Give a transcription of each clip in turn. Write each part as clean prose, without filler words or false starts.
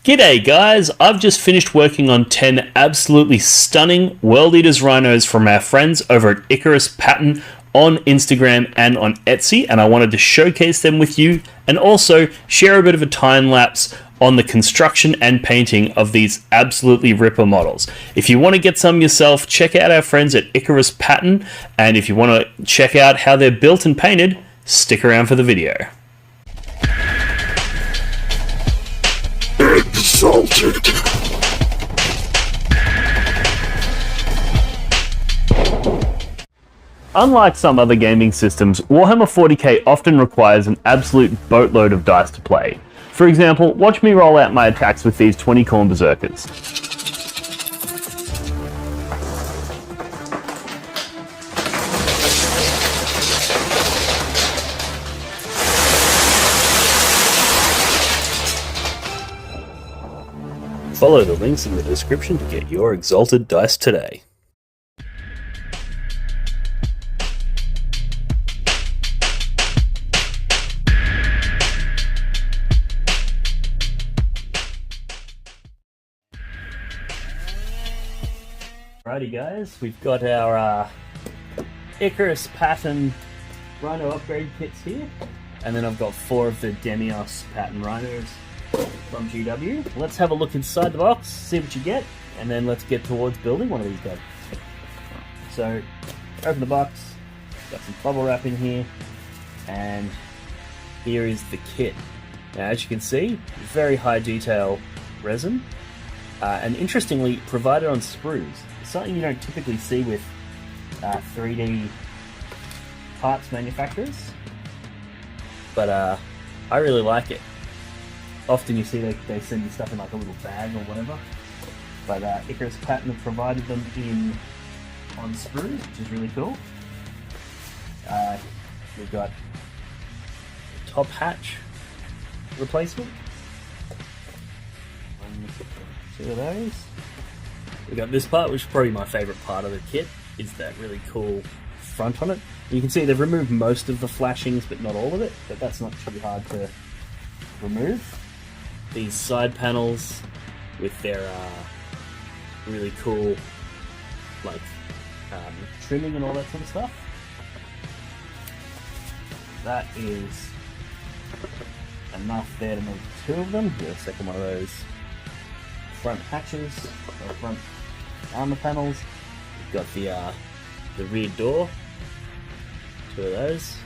G'day guys, I've just finished working on 10 absolutely stunning World Eaters Rhinos from our friends over at Ikarus Pattern on Instagram and on Etsy, and I wanted to showcase them with you and also share a bit of a time lapse on the construction and painting of these absolutely ripper models. If you want to get some yourself, check out our friends at Ikarus Pattern, and if you want to check out how they're built and painted, stick around for the video. Exalted. Unlike some other gaming systems, Warhammer 40k often requires an absolute boatload of dice to play. For example, watch me roll out my attacks with these 20 Khorne Berserkers. Follow the links in the description to get your Exalted dice today. Alrighty guys, we've got our Ikarus Pattern Rhino upgrade kits here, and then I've got 4 of the Demios Pattern Rhinos from GW. Let's have a look inside the box, see what you get, and then let's get towards building one of these guys. So, open the box, got some bubble wrap in here, and here is the kit. Now as you can see, very high detail resin, and interestingly provided on sprues. Something you don't typically see with 3D parts manufacturers, but I really like it. Often you see they send you stuff in like a little bag or whatever, but Ikarus Pattern have provided them on sprues, which is really cool. We've got a top hatch replacement, 1, 2 of those. We've got this part, which is probably my favourite part of the kit, is that really cool front on it. You can see they've removed most of the flashings, but not all of it, but that's not too hard to remove. These side panels with their really cool like trimming and all that sort of stuff. That is enough there to make 2 of them. Here's a second one of those front hatches, or front armor panels. We've got the rear door, 2 of those.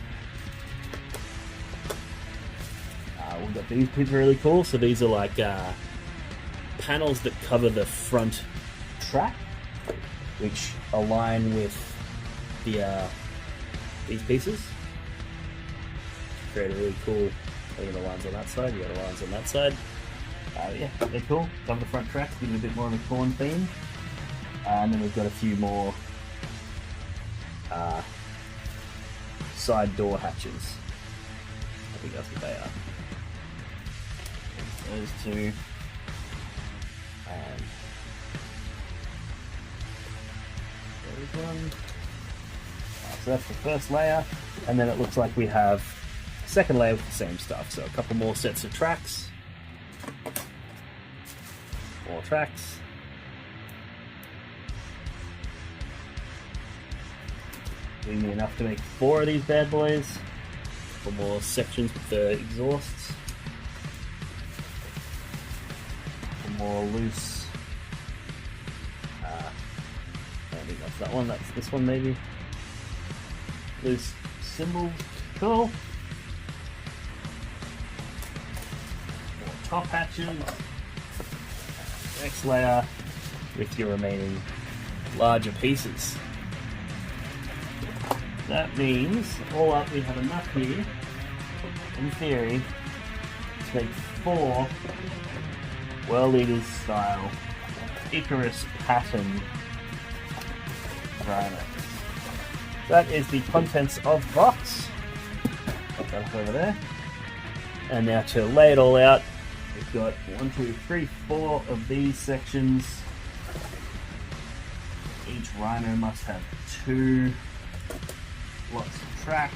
We've got these pieces really cool. So these are like panels that cover the front track, which align with the these pieces. Create a really cool. You got the lines on that side. You got the lines on that side. Yeah, they're cool. Cover the front tracks, give it a bit more of a Khorne theme. And then we've got a few more side door hatches. I think that's what they are. Those 2. And there's one. So that's the first layer. And then it looks like we have a second layer with the same stuff. So a couple more sets of tracks. More tracks. Giving me enough to make 4 of these bad boys. A couple more sections with the exhausts. A couple more loose. I think that's that one. That's this one maybe. Loose symbols. Cool. More top hatches. Next layer with your remaining larger pieces. That means, all up, we have enough here, in theory, to make 4 World Eaters style Ikarus Pattern Rhino. That is the contents of the box. Put that up over there. And now to lay it all out, we've got 1, 2, 3, 4 of these sections. Each Rhino must have 2 lots of tracks.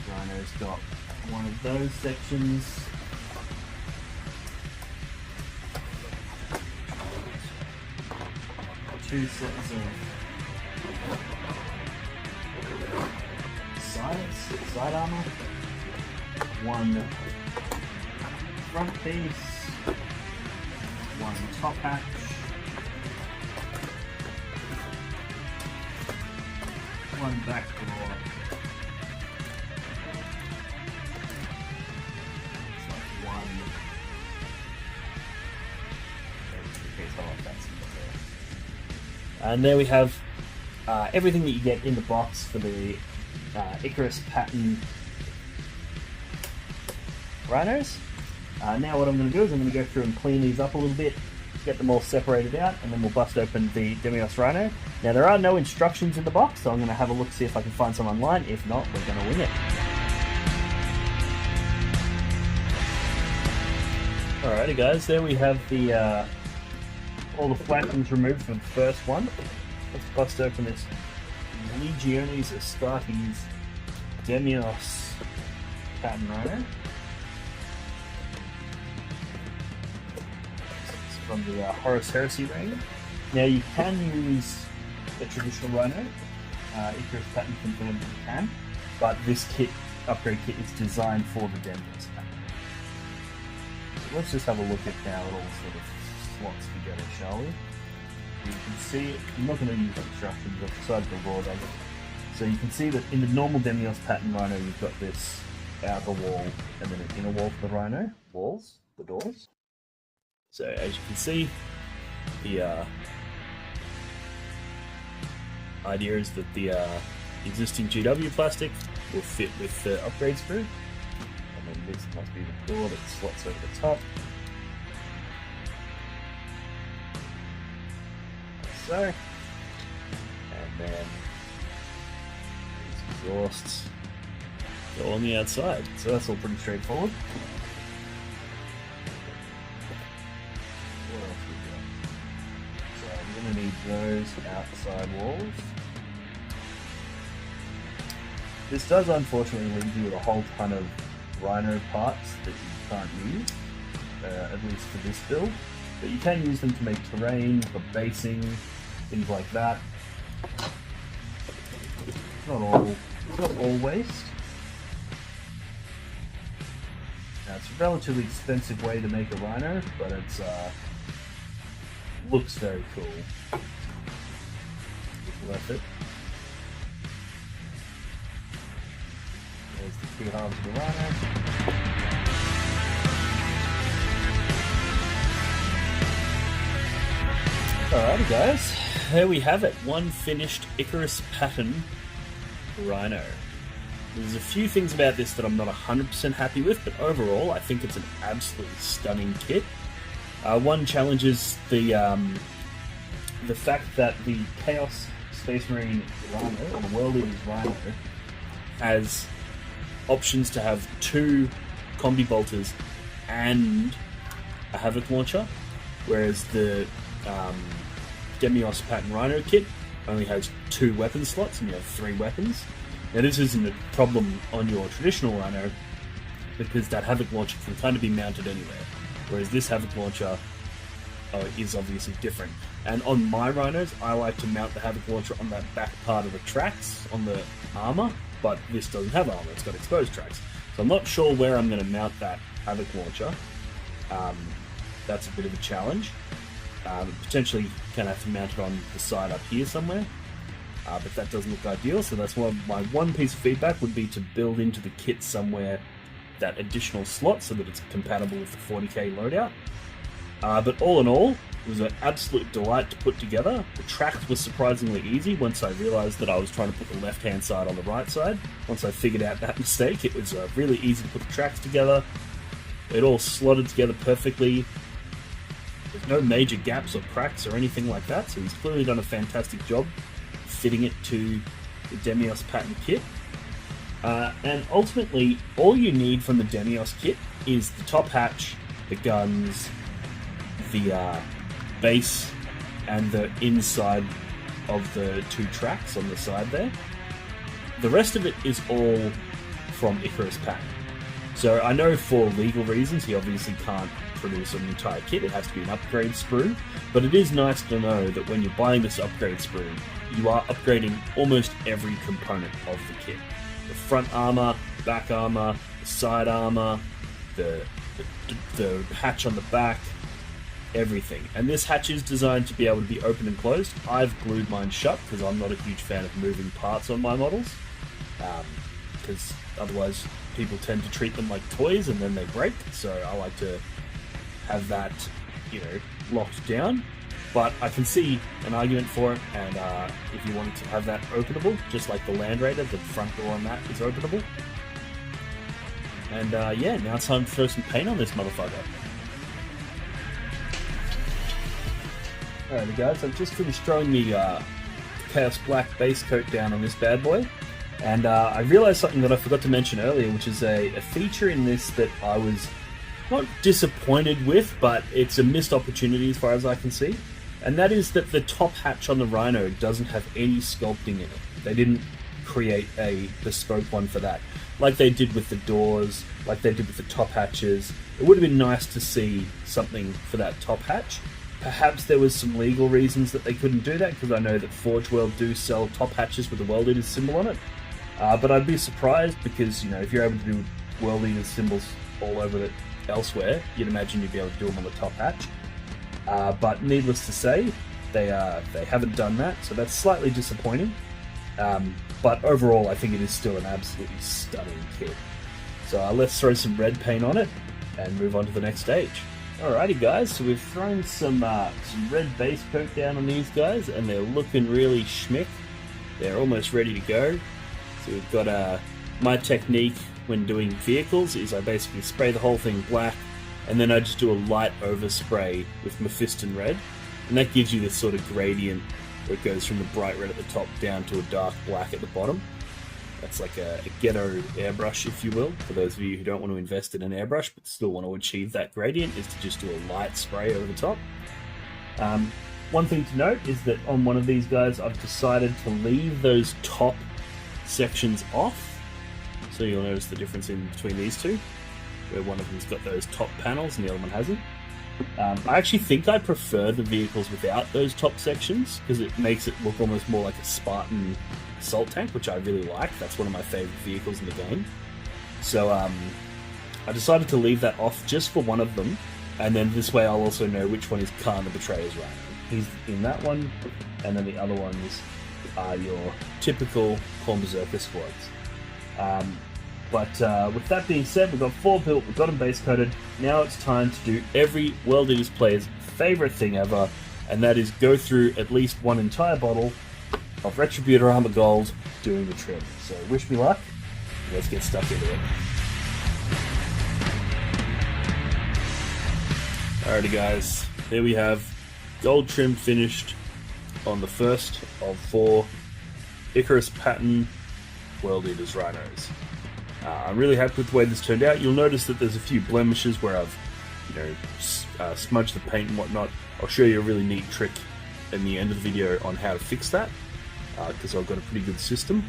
Rhino's got one of those sections. Two sets of side armor, one front piece, one top hatch, one back door. It's like one. And there we have everything that you get in the box for the Ikarus pattern rhinos. Now what I'm going to do is I'm going to go through and clean these up a little bit, get them all separated out, and then we'll bust open the Demios Rhino. Now there are no instructions in the box, so I'm going to have a look, see if I can find some online. If not, we're going to wing it. Alrighty guys, there we have the all the flappings removed from the first one. Let's bust open this Legiones Astartes Demios pattern rhino. It's from the Horus Heresy range. Now you can use a traditional rhino. Ikarus pattern confirmed you can, but this kit, upgrade kit, is designed for the Demios pattern. So let's just have a look at how it all sort of slots together, shall we? You can see, I'm not going to use instructions, I've decided to raw dog it. So you can see that in the normal Demios pattern rhino, you've got this outer wall and then an inner wall for the rhino, walls, the doors. So as you can see, the idea is that the existing GW plastic will fit with the upgrade screw. And then this must be the door that slots over the top. So, and then these exhausts go on the outside. So that's all pretty straightforward. What else we got? So I'm going to need those outside walls. This does unfortunately leave you with a whole ton of Rhino parts that you can't use, at least for this build. But you can use them to make terrain, for basing, things like that. It's not all waste. Now, it's a relatively expensive way to make a Rhino, but it's looks very cool. It's worth it. There's the two halves of the Rhino. Alrighty guys, there we have it, one finished Ikarus pattern Rhino. There's a few things about this that I'm not 100% happy with, but overall I think it's an absolutely stunning kit. One challenge is the fact that the Chaos Space Marine Rhino, or the World Eaters Rhino, has options to have 2 combi bolters and a Havoc launcher, whereas the Demios pattern Rhino kit only has 2 weapon slots and you have 3 weapons. Now this isn't a problem on your traditional Rhino because that Havoc launcher can kind of be mounted anywhere, whereas this Havoc launcher is obviously different. And on my Rhinos, I like to mount the Havoc launcher on that back part of the tracks on the armor, but this doesn't have armor, it's got exposed tracks. So I'm not sure where I'm going to mount that Havoc launcher. That's a bit of a challenge. Potentially can have to mount it on the side up here somewhere, but that doesn't look ideal, so that's why my one piece of feedback would be to build into the kit somewhere that additional slot so that it's compatible with the 40k loadout. But all in all, it was an absolute delight to put together. The tracks were surprisingly easy once I realised that I was trying to put the left hand side on the right side. Once I figured out that mistake, it was really easy to put the tracks together. It all slotted together perfectly. There's no major gaps or cracks or anything like that, so he's clearly done a fantastic job fitting it to the Demios pattern kit. And ultimately, all you need from the Demios kit is the top hatch, the guns, the base, and the inside of the 2 tracks on the side there. The rest of it is all from Ikarus pattern. So I know for legal reasons he obviously can't produce an entire kit, it has to be an upgrade sprue, but it is nice to know that when you're buying this upgrade sprue, you are upgrading almost every component of the kit. The front armor, back armor, the side armor, the hatch on the back, everything. And this hatch is designed to be able to be open and closed. I've glued mine shut because I'm not a huge fan of moving parts on my models, because otherwise people tend to treat them like toys and then they break, so I like to have that, you know, locked down. But I can see an argument for it, and if you wanted to have that openable, just like the Land Raider, the front door on that is openable. And yeah, now it's time to throw some paint on this motherfucker. Alrighty guys, I've just finished throwing the Chaos Black base coat down on this bad boy. And I realized something that I forgot to mention earlier, which is a feature in this that I was not disappointed with, but it's a missed opportunity as far as I can see. And that is that the top hatch on the Rhino doesn't have any sculpting in it. They didn't create a bespoke one for that. Like they did with the doors, like they did with the top hatches. It would have been nice to see something for that top hatch. Perhaps there was some legal reasons that they couldn't do that, because I know that Forge World do sell top hatches with the World Eaters symbol on it. But I'd be surprised because, you know, if you're able to do World Eaters symbols all over it elsewhere, you'd imagine you'd be able to do them on the top hatch. But needless to say, they haven't done that, so that's slightly disappointing. But overall, I think it is still an absolutely stunning kit. So let's throw some red paint on it and move on to the next stage. Alrighty guys, so we've thrown some red base coat down on these guys, and they're looking really schmick. They're almost ready to go. So we've got my technique when doing vehicles is I basically spray the whole thing black, and then I just do a light overspray with Mephiston red, and that gives you this sort of gradient where it goes from the bright red at the top down to a dark black at the bottom. That's like a ghetto airbrush, if you will, for those of you who don't want to invest in an airbrush but still want to achieve that gradient, is to just do a light spray over the top. One thing to note is that on one of these guys I've decided to leave those top sections off, so you'll notice the difference in between these two, where one of them's got those top panels and the other one hasn't. I actually think I prefer the vehicles without those top sections, because it makes it look almost more like a Spartan assault tank, which I really like. That's one of my favourite vehicles in the game. So I decided to leave that off just for one of them, and then this way I'll also know which one is Khan the Betrayer's Rhino. He's in that one, and then the other ones are your typical Khorne Berserker squads. But with that being said, we've got 4 built, we've got them base coated. Now it's time to do every World Eaters player's favourite thing ever, and that is go through at least one entire bottle of Retributor Armor Gold doing the trim. So wish me luck, let's get stuck into it. Alrighty guys, here we have gold trim finished on the first of 4 Ikarus pattern World Eaters Rhinos. I'm really happy with the way this turned out. You'll notice that there's a few blemishes where I've, you know, smudged the paint and whatnot. I'll show you a really neat trick in the end of the video on how to fix that, because I've got a pretty good system.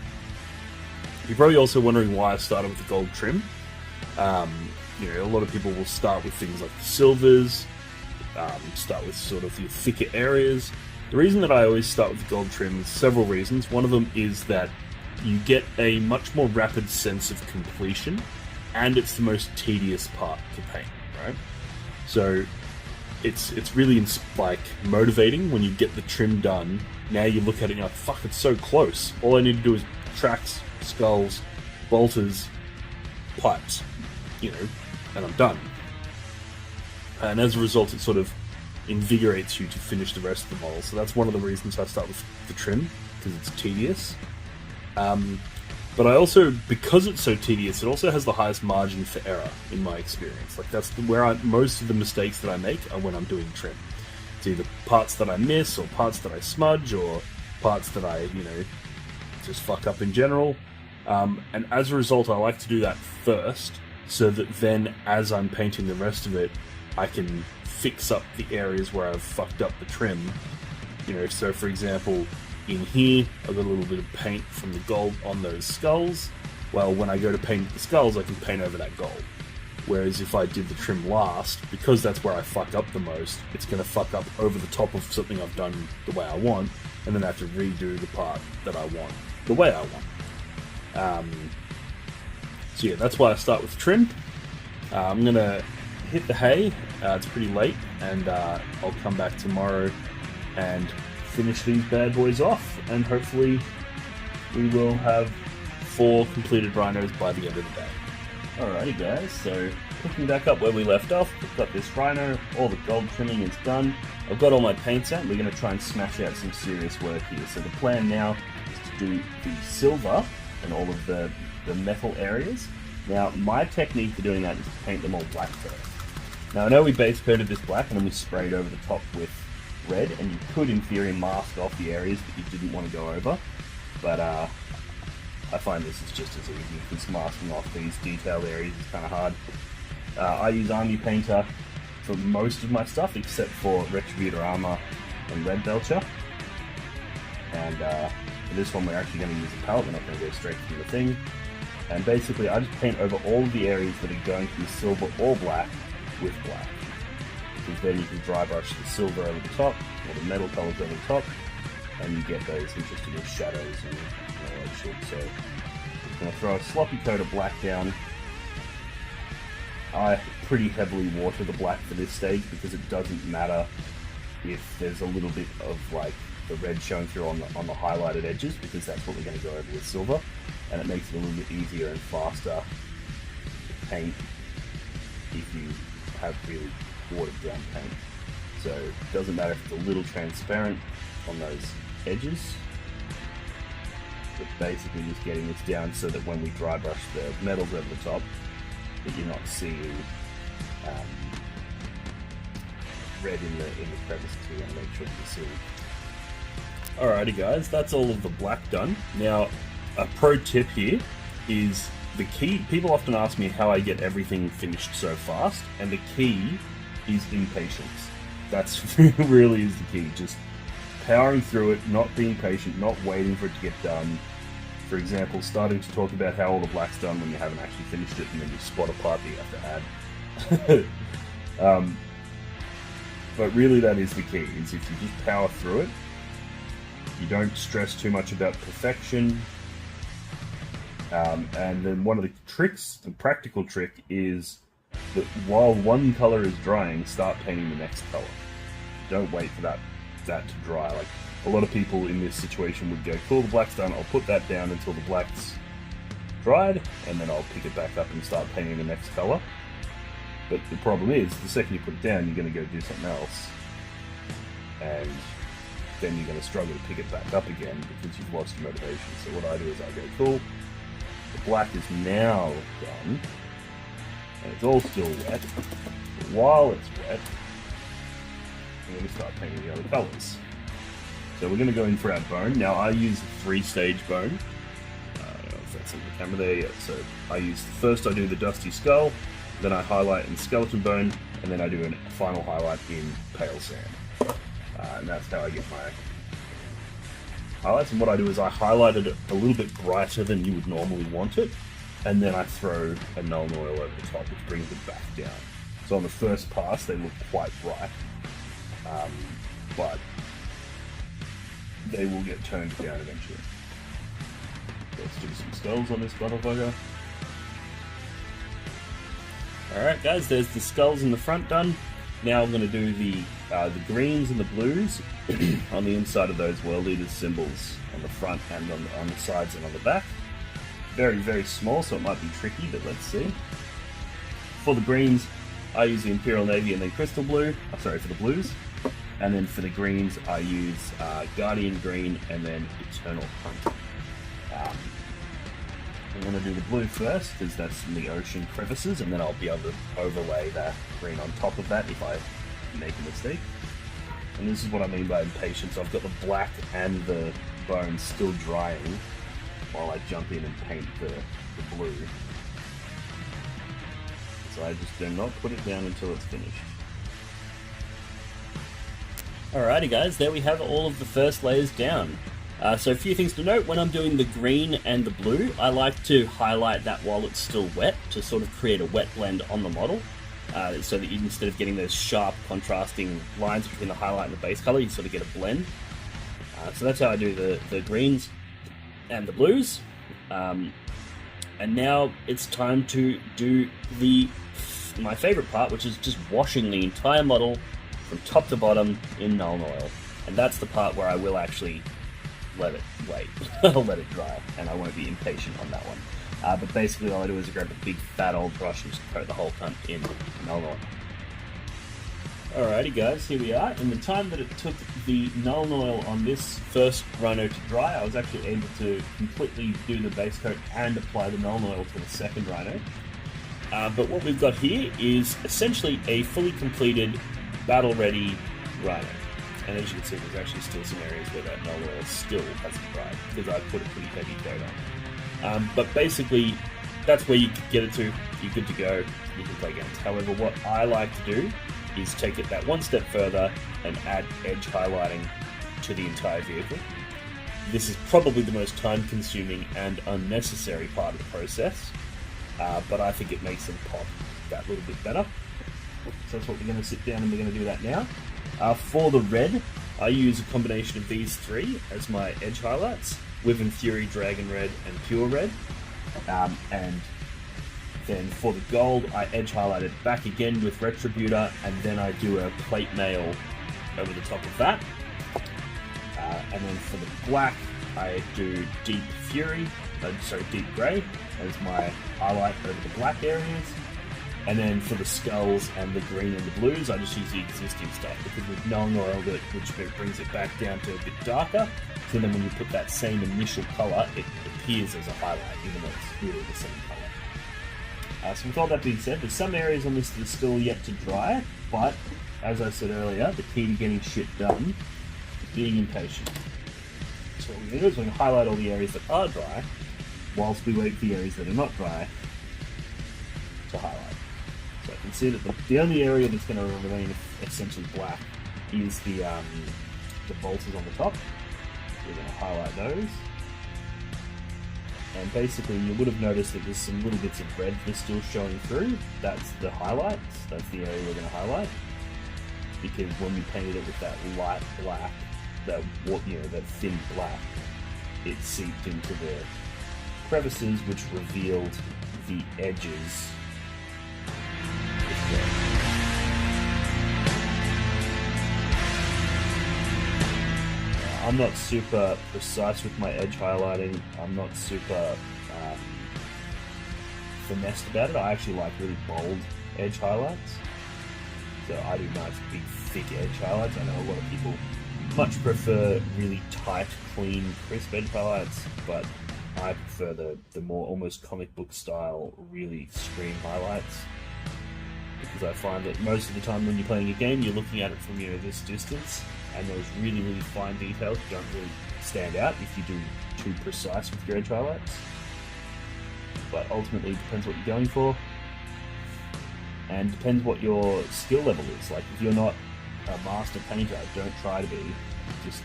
You're probably also wondering why I started with the gold trim. You know, a lot of people will start with things like the silvers, start with sort of the thicker areas. The reason that I always start with the gold trim is several reasons. One of them is that you get a much more rapid sense of completion, and it's the most tedious part to paint, right? So it's really like motivating when you get the trim done. Now you look at it and you're like, fuck, it's so close. All I need to do is tracks, skulls, bolters, pipes, you know, and I'm done. And as a result, it sort of invigorates you to finish the rest of the model. So that's one of the reasons I start with the trim, because it's tedious. But I also, because it's so tedious, it also has the highest margin for error in my experience. Like that's where most of the mistakes that I make are when I'm doing trim. It's either parts that I miss, or parts that I smudge, or parts that I, you know, just fuck up in general. And as a result, I like to do that first, so that then as I'm painting the rest of it, I can fix up the areas where I've fucked up the trim. You know, so for example, in here, I've got a little bit of paint from the gold on those skulls. Well, when I go to paint the skulls, I can paint over that gold. Whereas if I did the trim last, because that's where I fuck up the most, it's going to fuck up over the top of something I've done the way I want, and then I have to redo the part that I want the way I want. So yeah, that's why I start with trim. I'm going to hit the hay. It's pretty late, and I'll come back tomorrow and finish these bad boys off, and hopefully we will have 4 completed rhinos by the end of the day. Alrighty guys, so picking back up where we left off, we've got this rhino, all the gold trimming is done. I've got all my paints out, and we're going to try and smash out some serious work here. So the plan now is to do the silver and all of the metal areas. Now my technique for doing that is to paint them all black first. Now I know we base coated this black and then we sprayed over the top with red, and you could in theory mask off the areas that you didn't want to go over, but I find this is just as easy because masking off these detailed areas is kind of hard. I use Army Painter for most of my stuff except for Retributor Armor and Red Belcher. And for this one we're actually going to use a palette, we're not going to go straight from the thing. And basically I just paint over all of the areas that are going to be silver or black with black. Because then you can dry brush the silver over the top, or the metal colors over the top, and you get those interesting shadows and all that shit. So just going to throw a sloppy coat of black down. I pretty heavily water the black for this stage because it doesn't matter if there's a little bit of like the red showing through on the highlighted edges, because that's what we're going to go over with silver, and it makes it a little bit easier and faster to paint if you have really watered down paint. So it doesn't matter if it's a little transparent on those edges, but basically just getting this down so that when we dry brush the metals over the top, that you're not seeing red in the crevices. We want to make sure you see. Alrighty guys, that's all of the black done. Now a pro tip here is the key. People often ask me how I get everything finished so fast, and the key is impatience. That's really is the key. Just powering through it, not being patient, not waiting for it to get done. For example, starting to talk about how all the black's done when you haven't actually finished it, and then you spot a part that you have to add. But really that is the key, is if you just power through it, you don't stress too much about perfection. And then one of the tricks, the practical trick, is that while one color is drying, start painting the next color. Don't wait for that to dry. Like a lot of people in this situation would go, cool, the black's done, I'll put that down until the black's dried, and then I'll pick it back up and start painting the next color. But the problem is, the second you put it down, you're going to go do something else, and then you're going to struggle to pick it back up again because you've lost your motivation. So what I do is I go, cool, the black is now done, and it's all still wet, but while it's wet, I'm going to start painting the other colours. So we're going to go in for our bone. Now I use a 3-stage bone. I don't know if that's in the camera there yet. So first I do the dusty skull, then I highlight in skeleton bone, and then I do a final highlight in pale sand. And that's how I get my highlights. And what I do is I highlight it a little bit brighter than you would normally want it, and then I throw a Nuln Oil over the top, which brings it back down. So on the first pass they look quite bright, but they will get toned down eventually. Let's do some skulls on this motherfucker. Alright guys, there's the skulls in the front done. Now I'm going to do the greens and the blues on the inside of those World Eaters symbols on the front and on the sides and on the back. Very, very small, so it might be tricky, but let's see. For the greens, I use the Imperial Navy and then Crystal Blue. Sorry, for the blues. And then for the greens, I use Guardian Green and then Eternal Hunt. I'm going to do the blue first, because that's in the ocean crevices, and then I'll be able to overlay that green on top of that if I make a mistake. And this is what I mean by impatience. I've got the black and the bone still drying while I jump in and paint the blue. So I just do not put it down until it's finished. Alrighty guys, there we have all of the first layers down. So a few things to note, when I'm doing the green and the blue, I like to highlight that while it's still wet to sort of create a wet blend on the model. So that you, instead of getting those sharp contrasting lines between the highlight and the base color, you sort of get a blend. So that's how I do the greens and the blues. And now it's time to do my favorite part, which is just washing the entire model from top to bottom in Nuln Oil. And that's the part where I will actually let it wait. I'll let it dry, and I won't be impatient on that one. But basically all I do is grab a big fat old brush and just coat the whole cunt in Nuln Oil. Alrighty guys, here we are. In the time that it took the Nuln Oil on this first Rhino to dry, I was actually able to completely do the base coat and apply the Nuln Oil to the second Rhino. But what we've got here is essentially a fully completed, battle-ready Rhino. And as you can see, there's actually still some areas where that Nuln Oil still hasn't dried, because I put a pretty heavy coat on. But basically, that's where you get it to. You're good to go. You can play games. However, what I like to do is take it that one step further and add edge highlighting to the entire vehicle. This is probably the most time-consuming and unnecessary part of the process, but I think it makes them pop that little bit better. So that's what we're going to sit down and we're going to do that now. For the red, I use a combination of these three as my edge highlights: Wyvern Fury, Dragon Red, and Pure Red. And then for the gold, I edge highlight it back again with Retributor, and then I do a plate mail over the top of that. And then for the black, I do Deep Grey as my highlight over the black areas. And then for the skulls and the green and the blues, I just use the existing stuff, because with Nuln Oil, which brings it back down to a bit darker. So then when you put that same initial colour, it appears as a highlight, even though it's really the same colour. So with all that being said, there's some areas on this that are still yet to dry, but as I said earlier, the key to getting shit done is being impatient. So what we're going to do is we're going to highlight all the areas that are dry, whilst we wait for the areas that are not dry to highlight. So I can see that the only area that's going to remain essentially black is the bolters on the top. We're going to highlight those. And basically you would have noticed that there's some little bits of red that's still showing through. That's the highlights. That's the area we're going to highlight. Because when we painted it with that light black, that thin black, it seeped into the crevices, which revealed the edges. I'm not super precise with my edge highlighting. I'm not super finessed about it. I actually like really bold edge highlights. So I do nice, big, thick edge highlights. I know a lot of people much prefer really tight, clean, crisp edge highlights, but I prefer the more almost comic book style, really extreme highlights. Because I find that most of the time when you're playing a game, you're looking at it from this distance, and those really, really fine details don't really stand out if you do too precise with your edge highlights. But ultimately, it depends what you're going for, and depends what your skill level is. Like, if you're not a master painter, don't try to be. Just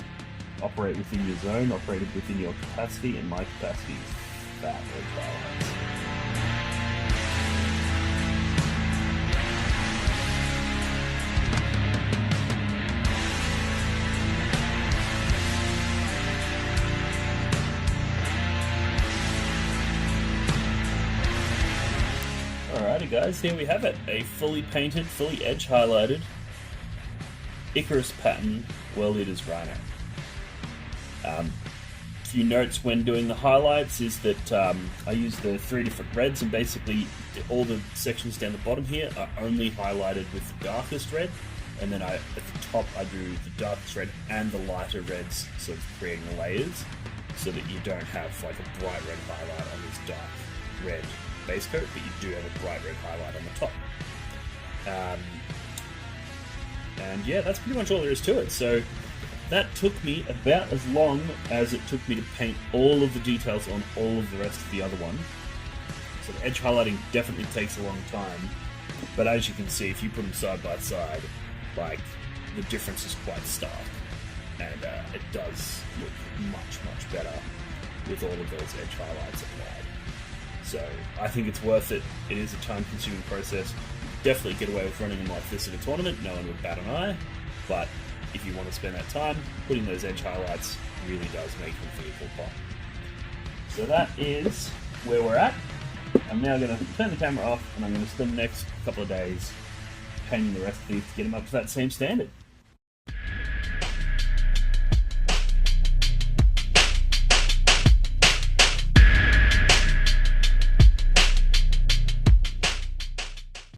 operate within your zone, operate within your capacity, and my capacity is fat edge highlights. Alrighty guys, here we have it. A fully painted, fully edge highlighted Ikarus pattern World Eaters Rhino. Few notes when doing the highlights is that I use the 3 different reds, and basically all the sections down the bottom here are only highlighted with the darkest red, and then at the top I do the darkest red and the lighter reds, sort of creating layers, so that you don't have like a bright red highlight on this dark red base coat, but you do have a bright red highlight on the top. And yeah, that's pretty much all there is to it. So that took me about as long as it took me to paint all of the details on all of the rest of the other one. So the edge highlighting definitely takes a long time, but as you can see, if you put them side by side, like, the difference is quite stark. and it does look much better with all of those edge highlights applied. So I think it's worth it. It is a time-consuming process. Definitely get away with running them like this at a tournament. No one would bat an eye. But if you want to spend that time, putting those edge highlights really does make the vehicle pop. So that is where we're at. I'm now going to turn the camera off, and I'm going to spend the next couple of days painting the rest of these to get them up to that same standard.